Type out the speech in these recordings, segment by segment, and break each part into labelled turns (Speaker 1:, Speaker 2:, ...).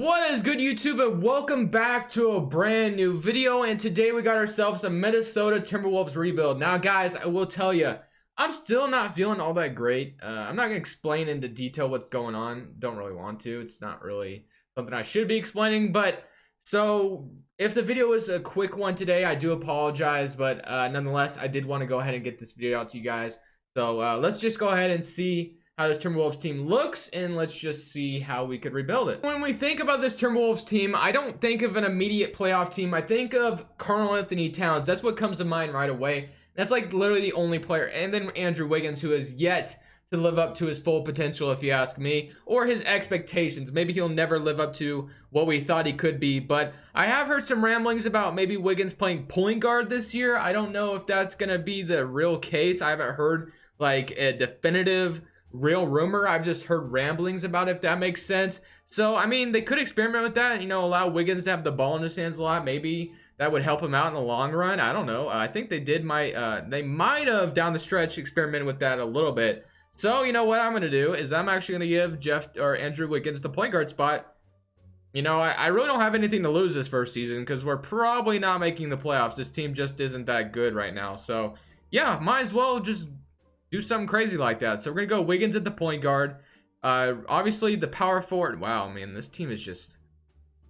Speaker 1: What is good, YouTube, and welcome back to a brand new video. And today we got ourselves a Minnesota Timberwolves rebuild. Now guys, I will tell you, I'm still not feeling all that great. I'm not gonna explain into detail what's going on. Don't really want to. It's not really something I should be explaining. But so if the video is a quick one today, I do apologize, but nonetheless, I did want to go ahead and get this video out to you guys. So let's just go ahead and see how this Timberwolves team looks, and let's just see how we could rebuild it. When we think about this Timberwolves team, I don't think of an immediate playoff team. I think of Karl-Anthony Towns. That's what comes to mind right away. That's like literally the only player. And then Andrew Wiggins, who has yet to live up to his full potential, if you ask me, or his expectations. Maybe he'll never live up to what we thought he could be, but I have heard some ramblings about maybe Wiggins playing point guard this year. I don't know if that's gonna be the real case. I haven't heard like a definitive real rumor. I've just heard ramblings about it, if that makes sense. So I mean, they could experiment with that, you know, allow Wiggins to have the ball in his hands a lot. Maybe that would help him out in the long run. I don't know. I think they might have down the stretch experimented with that a little bit. So you know what I'm gonna do is I'm actually gonna give Jeff or Andrew Wiggins the point guard spot. You know, I really don't have anything to lose this first season because we're probably not making the playoffs. This team just isn't that good right now. So yeah, might as well just do something crazy like that. So we're gonna go Wiggins at the point guard. Obviously the power forward. Wow, man, this team is just,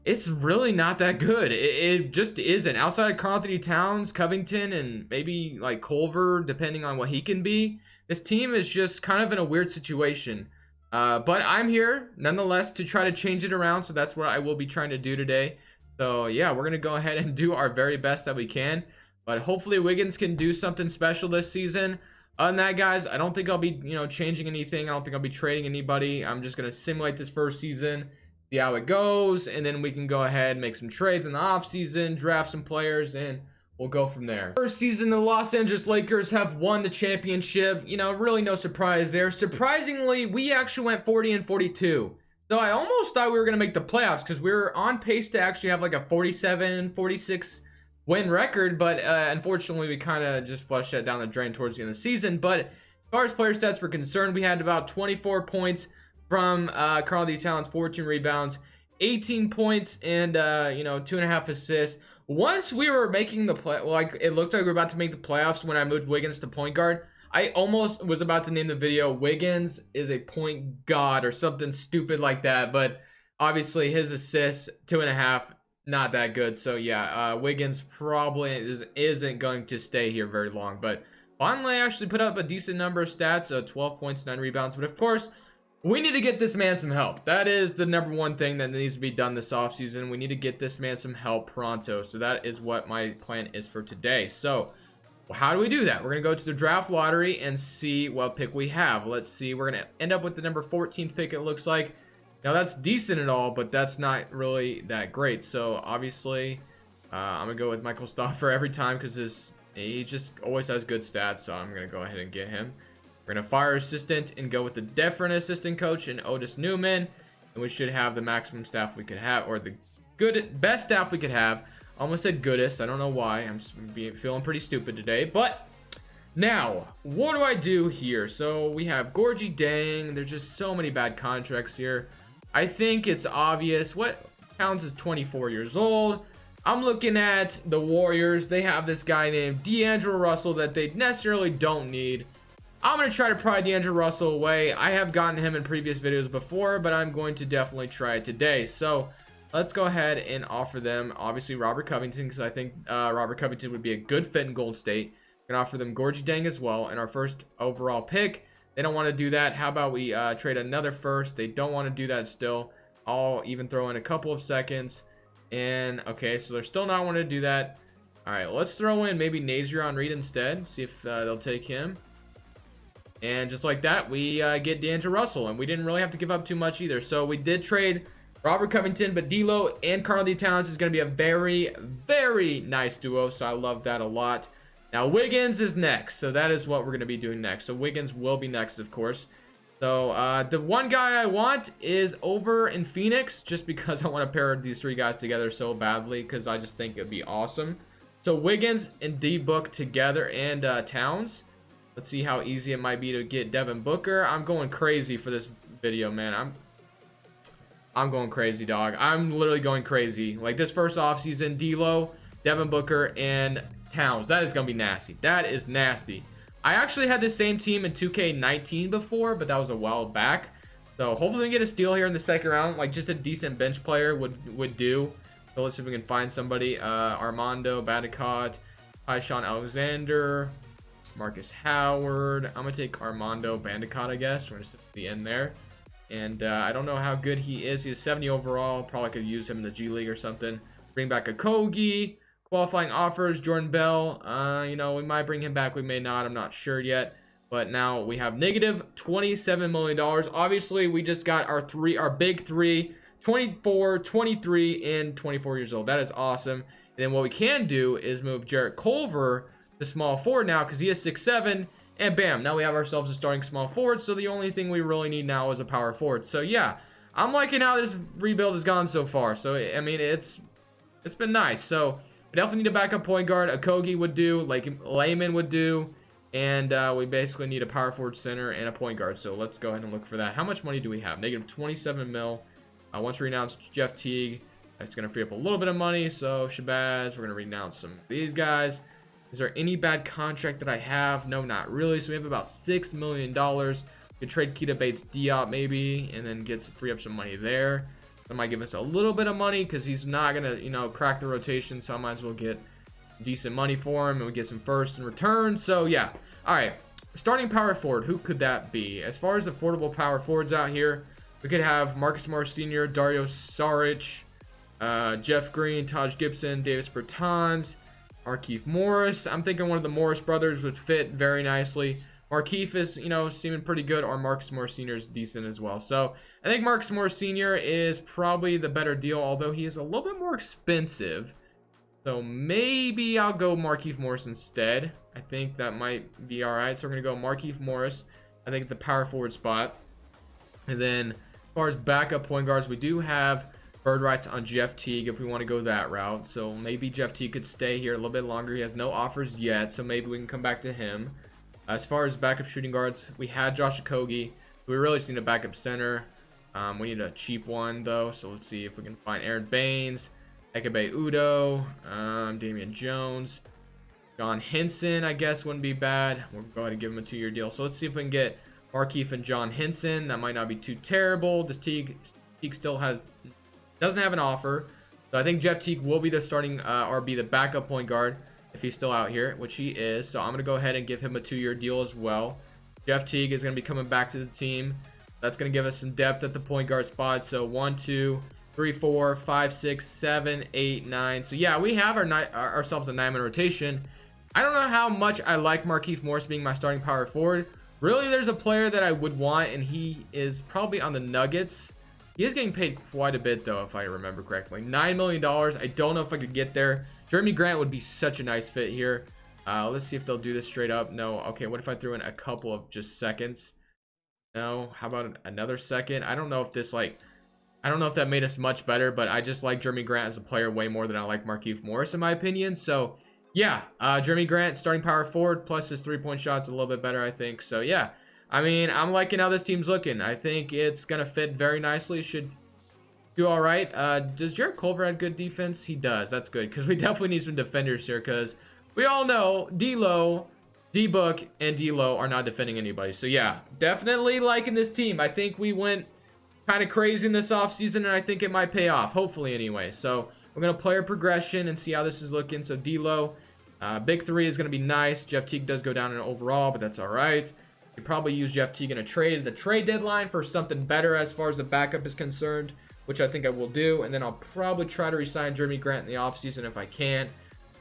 Speaker 1: it's really not that good. It just isn't. Outside of Karl-Anthony Towns, Covington, and maybe like Culver, depending on what he can be, this team is just kind of in a weird situation. But I'm here nonetheless to try to change it around. So that's what I will be trying to do today. So yeah, we're gonna go ahead and do our very best that we can. But hopefully Wiggins can do something special this season. Other than that, guys, I don't think I'll be, changing anything. I don't think I'll be trading anybody. I'm just going to simulate this first season, see how it goes, and then we can go ahead and make some trades in the offseason, draft some players, and we'll go from there. First season, the Los Angeles Lakers have won the championship. You know, really no surprise there. Surprisingly, we actually went 40-42. So I almost thought we were going to make the playoffs because we were on pace to actually have like a 47-46 win record, but unfortunately we kind of just flushed that down the drain towards the end of the season. But as far as player stats were concerned, we had about 24 points from Karl-Anthony Towns, 14 rebounds, 18 points, and 2.5 assists. Once we were making the play, like it looked like we were about to make the playoffs when I moved Wiggins to point guard. I almost was about to name the video "Wiggins is a point god" or something stupid like that, but obviously his assists 2.5, not that good. So yeah, Wiggins probably isn't going to stay here very long, but finally actually put up a decent number of stats, 12 points, 9 rebounds. But of course, we need to get this man some help. That is the number one thing that needs to be done this offseason. We need to get this man some help pronto. So that is what my plan is for today. So how do we do that? We're going to go to the draft lottery and see what pick we have. Let's see. We're going to end up with the number 14th pick, it looks like. Now that's decent and all, but that's not really that great. So obviously, I'm gonna go with Michael Stoffer every time because he just always has good stats. So I'm gonna go ahead and get him. We're gonna fire assistant and go with the different assistant coach and Otis Newman, and we should have the maximum staff we could have, or the best staff we could have. Almost said goodest. I don't know why. I'm feeling pretty stupid today, but. Now, what do I do here? So we have Gorgie Dang. There's just so many bad contracts here. I think it's obvious. What Towns is 24 years old. I'm looking at the Warriors. They have this guy named D'Angelo Russell that they necessarily don't need. I'm going to try to pry D'Angelo Russell away. I have gotten him in previous videos before, but I'm going to definitely try it today. So let's go ahead and offer them, obviously, Robert Covington, because I think Robert Covington would be a good fit in Golden State. We're going to offer them Gorgie Dang as well, and our first overall pick. They don't want to do that. How about we trade another first? They don't want to do that still. I'll even throw in a couple of seconds. And, okay, so they're still not wanting to do that. All right, let's throw in maybe Nazion Reed instead. See if they'll take him. And just like that, we get D'Angelo Russell. And we didn't really have to give up too much either. So we did trade Robert Covington, but D'Lo and Karl-Anthony Towns is going to be a very, very nice duo. So I love that a lot. Now, Wiggins is next, so that is what we're going to be doing next. So Wiggins will be next, of course. So the one guy I want is over in Phoenix, just because I want to pair these three guys together so badly, because I just think it'd be awesome. So Wiggins and D-Book together, and Towns. Let's see how easy it might be to get Devin Booker. I'm going crazy for this video, man. I'm going crazy, dog. I'm literally going crazy. Like this first offseason, D'Lo, Devin Booker, and Towns. That is going to be nasty. That is nasty. I actually had the same team in 2K19 before, but that was a while back. So hopefully we get a steal here in the second round. Like just a decent bench player would do. So let's see if we can find somebody. Armando Bacot, Sean Alexander, Marcus Howard. I'm going to take Armando Bacot, I guess. We're going to be in there. And I don't know how good he is. He's 70 overall. Probably could use him in the G League or something. Bring back a Kogi. Qualifying offers, Jordan Bell. You know, we might bring him back. We may not. I'm not sure yet. But now we have negative $27 million. Obviously, we just got our big three. 24, 23, and 24 years old. That is awesome. And then what we can do is move Jarrett Culver to small forward now because he is 6'7". And bam, now we have ourselves a starting small forward. So the only thing we really need now is a power forward. So yeah, I'm liking how this rebuild has gone so far. So I mean, it's been nice. So we definitely need a backup point guard. A Kogi would do, like Layman would do. And we basically need a power forward center and a point guard. So let's go ahead and look for that. How much money do we have? Negative 27 mil. Once we renounce Jeff Teague, that's going to free up a little bit of money. So Shabazz, we're going to renounce some of these guys. Is there any bad contract that I have? No, not really. So we have about $6 million. We could trade Keita Bates-Diop maybe, and then free up some money there. That might give us a little bit of money because he's not going to, you know, crack the rotation. So I might as well get decent money for him, and we get some firsts in return. So yeah. All right. Starting power forward, who could that be? As far as affordable power forwards out here, we could have Marcus Morris Sr., Dario Saric, Jeff Green, Taj Gibson, Davis Bertans, Markieff Morris. I'm thinking one of the Morris brothers would fit very nicely. Markieff is, you know, seeming pretty good, or Marcus Morris Sr. is decent as well. So I think Marcus Morris Sr. is probably the better deal, although he is a little bit more expensive. So maybe I'll go Markieff Morris instead. I think that might be all right. So we're going to go Markieff Morris, I think, at the power forward spot. And then as far as backup point guards, we do have bird rights on Jeff Teague if we want to go that route. So maybe Jeff Teague could stay here a little bit longer. He has no offers yet, so maybe we can come back to him. As far as backup shooting guards, we had Josh Okogie. We really just need a backup center. We need a cheap one, though. So let's see if we can find Aaron Baines, Ekebe Udo, Damian Jones. John Henson, I guess, wouldn't be bad. We'll go ahead and give him a 2-year deal. So let's see if we can get Markieff and John Henson. That might not be too terrible. This Teague still doesn't have an offer. So I think Jeff Teague will be the starting or be the backup point guard if he's still out here, which he is. So I'm going to go ahead and give him a 2-year deal as well. Jeff Teague is going to be coming back to the team. That's going to give us some depth at the point guard spot. So 1, 2, 3, 4, 5, 6, 7, 8, 9. So yeah, we have ourselves a 9-man rotation. I don't know how much I like Markieff Morris being my starting power forward. Really, there's a player that I would want, and he is probably on the Nuggets. He is getting paid quite a bit, though, if I remember correctly. $9 million. I don't know if I could get there. Jeremy Grant would be such a nice fit here. Let's see if they'll do this straight up. No. Okay, what if I threw in a couple of just seconds? No. How about another second? I don't know if that made us much better, but I just like Jeremy Grant as a player way more than I like Markieff Morris, in my opinion. So yeah, Jeremy Grant, starting power forward, plus his 3-point shot's a little bit better, I think. So yeah, I mean, I'm liking how this team's looking. I think it's going to fit very nicely. Should do all right. Does Jarrett Culver have good defense? He does. That's good, because we definitely need some defenders here, because we all know D'Lo, D-Book, and D'Lo are not defending anybody. So yeah, definitely liking this team. I think we went kind of crazy in this offseason, and I think it might pay off, hopefully anyway. So we're going to player progression and see how this is looking. So D'Lo, big 3 is going to be nice. Jeff Teague does go down in overall, but that's all right. You probably use Jeff Teague in a trade at the trade deadline for something better as far as the backup is concerned, which I think I will do. And then I'll probably try to re-sign Jeremy Grant in the offseason if I can.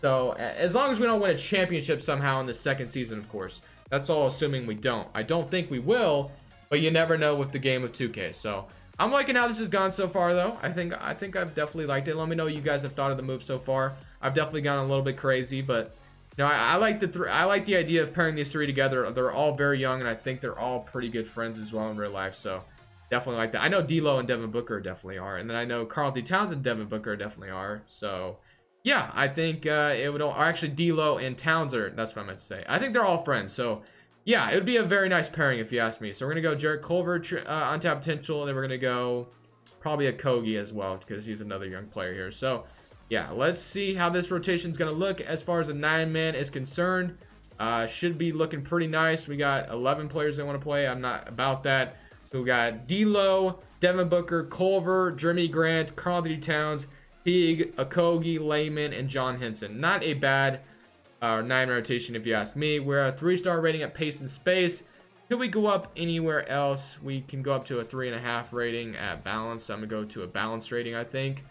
Speaker 1: So as long as we don't win a championship somehow in the second season, of course. That's all assuming we don't. I don't think we will, but you never know with the game of 2K. So I'm liking how this has gone so far, though. I think I've definitely liked it. Let me know what you guys have thought of the move so far. I've definitely gone a little bit crazy, but you know, I like the idea of pairing these 3 together. They're all very young, and I think they're all pretty good friends as well in real life. So definitely like that. I know D'Lo and Devin Booker definitely are, and then I know Karl Anthony Towns and Devin Booker definitely are. So yeah, I think it would all, actually D'Lo and Towns are. That's what I meant to say. I think they're all friends. So yeah, it would be a very nice pairing if you ask me. So we're gonna go Jarrett Culver on tap potential, and then we're gonna go probably a Kogi as well because he's another young player here. So yeah, let's see how this rotation is going to look as far as a 9-man is concerned. Should be looking pretty nice. We got 11 players that want to play. I'm not about that. So we got D'Lo, Devin Booker, Culver, Jeremy Grant, Karl-Anthony Towns, Teague, Okogie, Layman, and John Henson. Not a bad 9 rotation if you ask me. We're at a 3-star rating at pace and space. Could we go up anywhere else? We can go up to a 3.5 rating at balance. I'm gonna go to a balance rating, I think.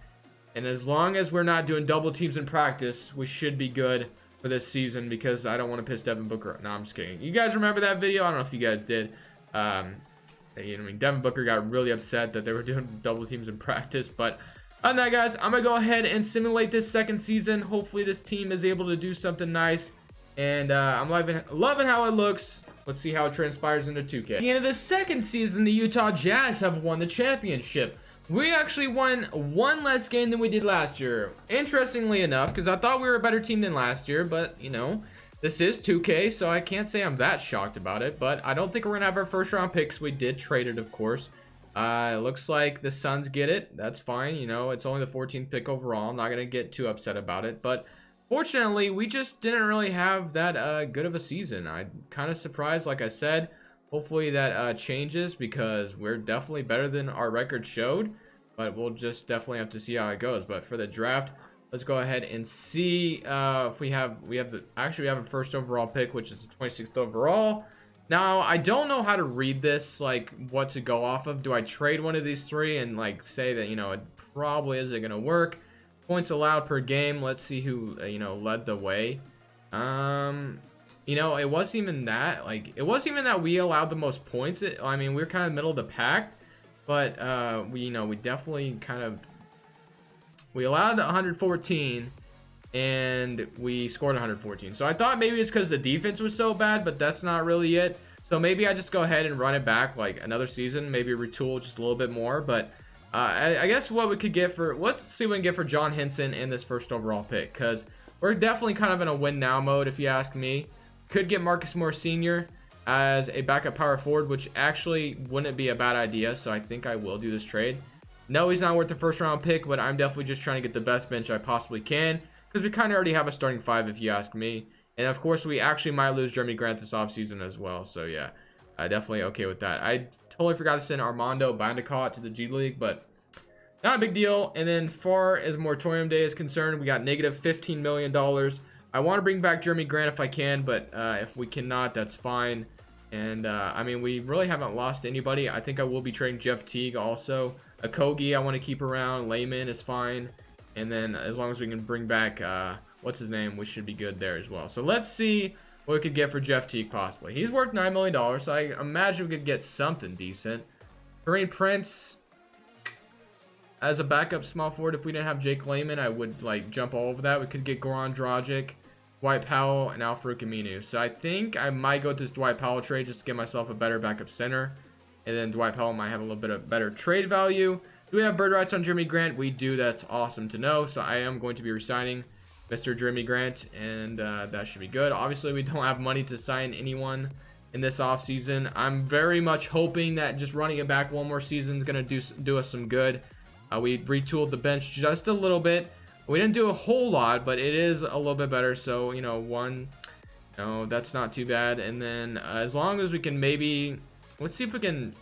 Speaker 1: And as long as we're not doing double teams in practice, we should be good for this season because I don't want to piss Devin Booker. No, I'm just kidding. You guys remember that video? I don't know if you guys did. Devin Booker got really upset that they were doing double teams in practice. But on that, guys, I'm going to go ahead and simulate this second season. Hopefully this team is able to do something nice. And I'm loving how it looks. Let's see how it transpires into 2K. At the end of the second season, the Utah Jazz have won the championship. We actually won one less game than we did last year. Interestingly enough, because I thought we were a better team than last year, but, you know, this is 2K, so I can't say I'm that shocked about it. But I don't think we're going to have our first-round picks. We did trade it, of course. It looks like the Suns get it. That's fine. You know, it's only the 14th pick overall. I'm not going to get too upset about it. But fortunately, we just didn't really have that good of a season. I'm kind of surprised, like I said. Hopefully that changes because we're definitely better than our record showed. But we'll just definitely have to see how it goes. But for the draft, let's go ahead and see if we have a first overall pick, which is the 26th overall. Now, I don't know how to read this, like what to go off of. Do I trade one of these 3 and like say that, you know, it probably isn't going to work? Points allowed per game. Let's see who, you know, led the way. You know, it wasn't even that. Like, it wasn't even that we allowed the most points. I mean, we were kind of middle of the pack. But, we definitely we allowed 114 and we scored 114. So I thought maybe it's because the defense was so bad, but that's not really it. So maybe I just go ahead and run it back like another season, maybe retool just a little bit more. But I guess what we could get let's see what we can get for John Henson in this first overall pick, because we're definitely kind of in a win now mode, if you ask me. Could get Marcus Morris Sr. as a backup power forward, which actually wouldn't be a bad idea. So I think I will do this trade. No, he's not worth the first round pick, but I'm definitely just trying to get the best bench I possibly can, because we kind of already have a starting 5 if you ask me. And of course we actually might lose Jeremy Grant this offseason as well. So yeah, definitely okay with that. I totally forgot to send Armando Bandicott to the G League, but not a big deal. And then far as moratorium day is concerned, we got negative $15 million. I want to bring back Jeremy Grant if I can, but if we cannot, that's fine. And I mean, we really haven't lost anybody. I think I will be trading Jeff Teague also. Okogie I want to keep around. Layman is fine. And then as long as we can bring back, what's his name, we should be good there as well. So let's see what we could get for Jeff Teague possibly. He's worth $9 million, so I imagine we could get something decent. Kareem Prince as a backup small forward. If we didn't have Jake Layman, I would like jump all over that. We could get Goran Dragic, Dwight Powell, and Al-Farouq Aminu. So I think I might go with this Dwight Powell trade just to get myself a better backup center. And then Dwight Powell might have a little bit of better trade value. Do we have bird rights on Jeremy Grant? We do. That's awesome to know. So I am going to be resigning Mr. Jeremy Grant, and that should be good. Obviously, we don't have money to sign anyone in this offseason. I'm very much hoping that just running it back one more season is going to do us some good. We retooled the bench just a little bit. We didn't do a whole lot, but it is a little bit better. So, you know, that's not too bad. And then as long as we can maybe, let's see if we can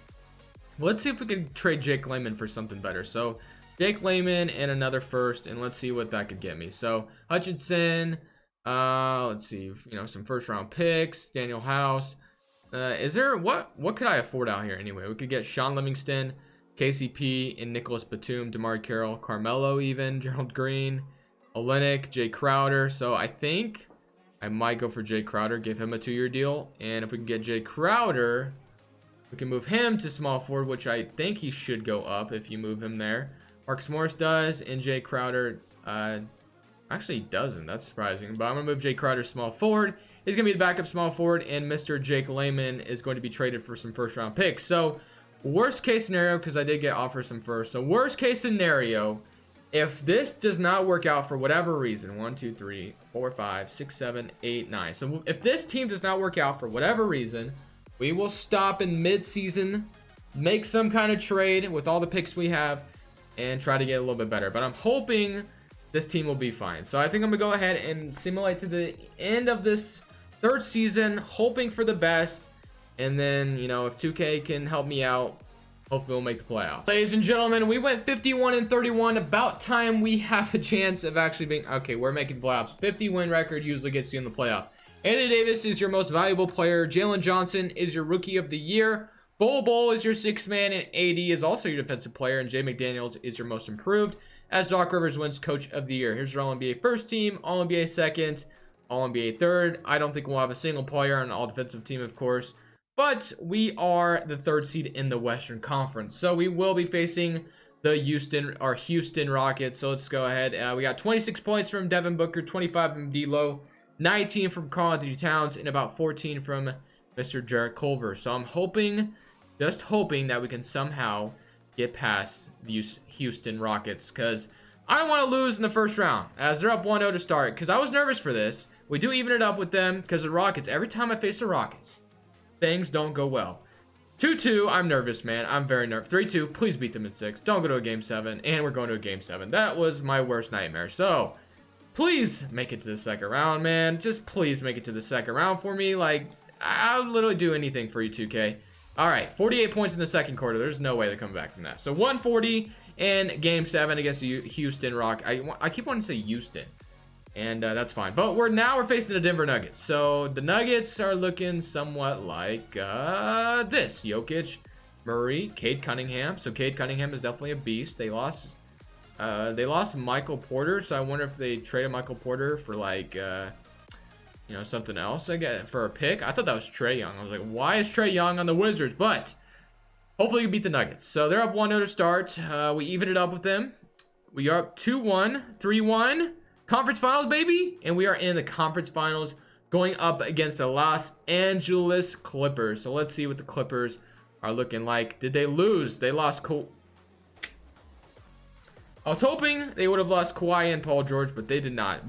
Speaker 1: trade Jake Layman for something better. So Jake Layman and another first, and let's see what that could get me. So Hutchinson, let's see, some first round picks, Daniel House. Is there, what could I afford out here anyway? We could get Sean Livingston, KCP, and Nicholas Batum, DeMar Carroll, Carmelo even, Gerald Green, Olenek, Jay Crowder. So I think I might go for Jay Crowder, give him a 2-year deal. And if we can get Jay Crowder, we can move him to small forward, which I think he should go up if you move him there. Marcus Morris does, and Jay Crowder actually doesn't. That's surprising. But I'm going to move Jay Crowder small forward. He's going to be the backup small forward, and Mr. Jake Layman is going to be traded for some first-round picks. So worst case scenario, because I did get offered some first. So worst case scenario, if this does not work out for whatever reason, 1, 2, 3, 4, 5, 6, 7, 8, 9. So if this team does not work out for whatever reason, we will stop in mid-season, make some kind of trade with all the picks we have, and try to get a little bit better. But I'm hoping this team will be fine. So I think I'm gonna go ahead and simulate to the end of this third season, hoping for the best. And then, you know, if 2K can help me out, hopefully we'll make the playoffs. Ladies and gentlemen, we went 51-31. About time we have a chance of actually being, okay, we're making playoffs. 50 win record usually gets you in the playoff. Anthony Davis is your most valuable player. Jalen Johnson is your rookie of the year. Bol is your sixth man, and AD is also your defensive player, and Jay McDaniels is your most improved, as Doc Rivers wins coach of the year. Here's your All-NBA first team, All-NBA second, All-NBA third. I don't think we'll have a single player on an all-defensive team, of course, but we are the third seed in the Western Conference, so we will be facing the Houston Rockets. So let's go ahead. We got 26 points from Devin Booker, 25 from D'Lo, 19 from Karl-Anthony Towns, and about 14 from Mr. Jarrett Culver. So I'm hoping, just hoping, that we can somehow get past the Houston Rockets, because I don't want to lose in the first round as they're up 1-0 to start, because I was nervous for this. We do even it up with them because the Rockets, every time I face the Rockets, things don't go well. 2-2, I'm nervous, man. I'm very nervous. 3-2, please beat them in 6. Don't go to a game 7, and we're going to a game 7. That was my worst nightmare. So please make it to the second round, man. Just please make it to the second round for me. Like, I'll literally do anything for you, 2K. All right, 48 points in the second quarter. There's no way they're coming back from that. So 140 in game 7 against the Houston Rock. I keep wanting to say Houston, and that's fine. But we're facing the Denver Nuggets. So the Nuggets are looking somewhat like this: Jokic, Murray, Cade Cunningham. So Cade Cunningham is definitely a beast. They lost Michael Porter. So I wonder if they traded Michael Porter for like you know, something else I get for a pick. I thought that was Trae Young. I was like, why is Trae Young on the Wizards? But hopefully you beat the Nuggets. So they're up 1-0 to start. We evened it up with them. We are up 2-1, 3-1. Conference finals, baby. And we are in the conference finals going up against the Los Angeles Clippers. So let's see what the Clippers are looking like. Did they lose? They lost I was hoping they would have lost Kawhi and Paul George, but they did not.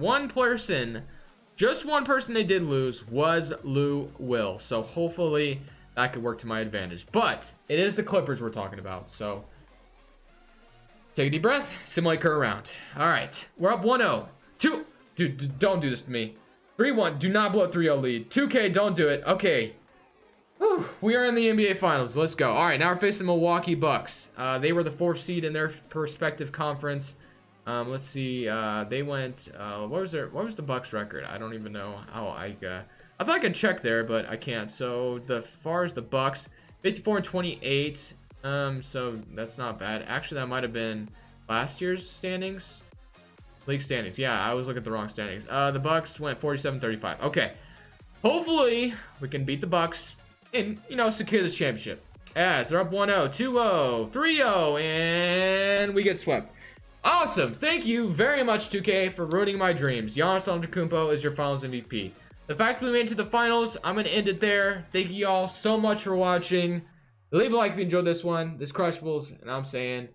Speaker 1: Just one person they did lose was Lou Will. So hopefully that could work to my advantage. But it is the Clippers we're talking about. So take a deep breath. Simulate current round. All right. We're up 1-0. Dude, don't do this to me. 3-1. Do not blow a 3-0 lead. 2K, don't do it. Okay. Whew. We are in the NBA Finals. Let's go. All right. Now we're facing Milwaukee Bucks. They were the 4th seed in their respective conference. Let's see. They went. What was the Bucks record? I don't even know. I thought I could check there, but I can't. So the far as the Bucks, 54-28. So that's not bad. Actually, that might have been last year's standings, league standings. Yeah, I was looking at the wrong standings. The Bucks went 47-35. Okay. Hopefully we can beat the Bucks and, you know, secure this championship. As they're up 1-0, 2-0, 3-0, and we get swept. Awesome. Thank you very much, 2K, for ruining my dreams. Giannis Antetokounmpo is your finals MVP. The fact we made it to the finals, I'm going to end it there. Thank you all so much for watching. Leave a like if you enjoyed this one. This Crushables, and I'm saying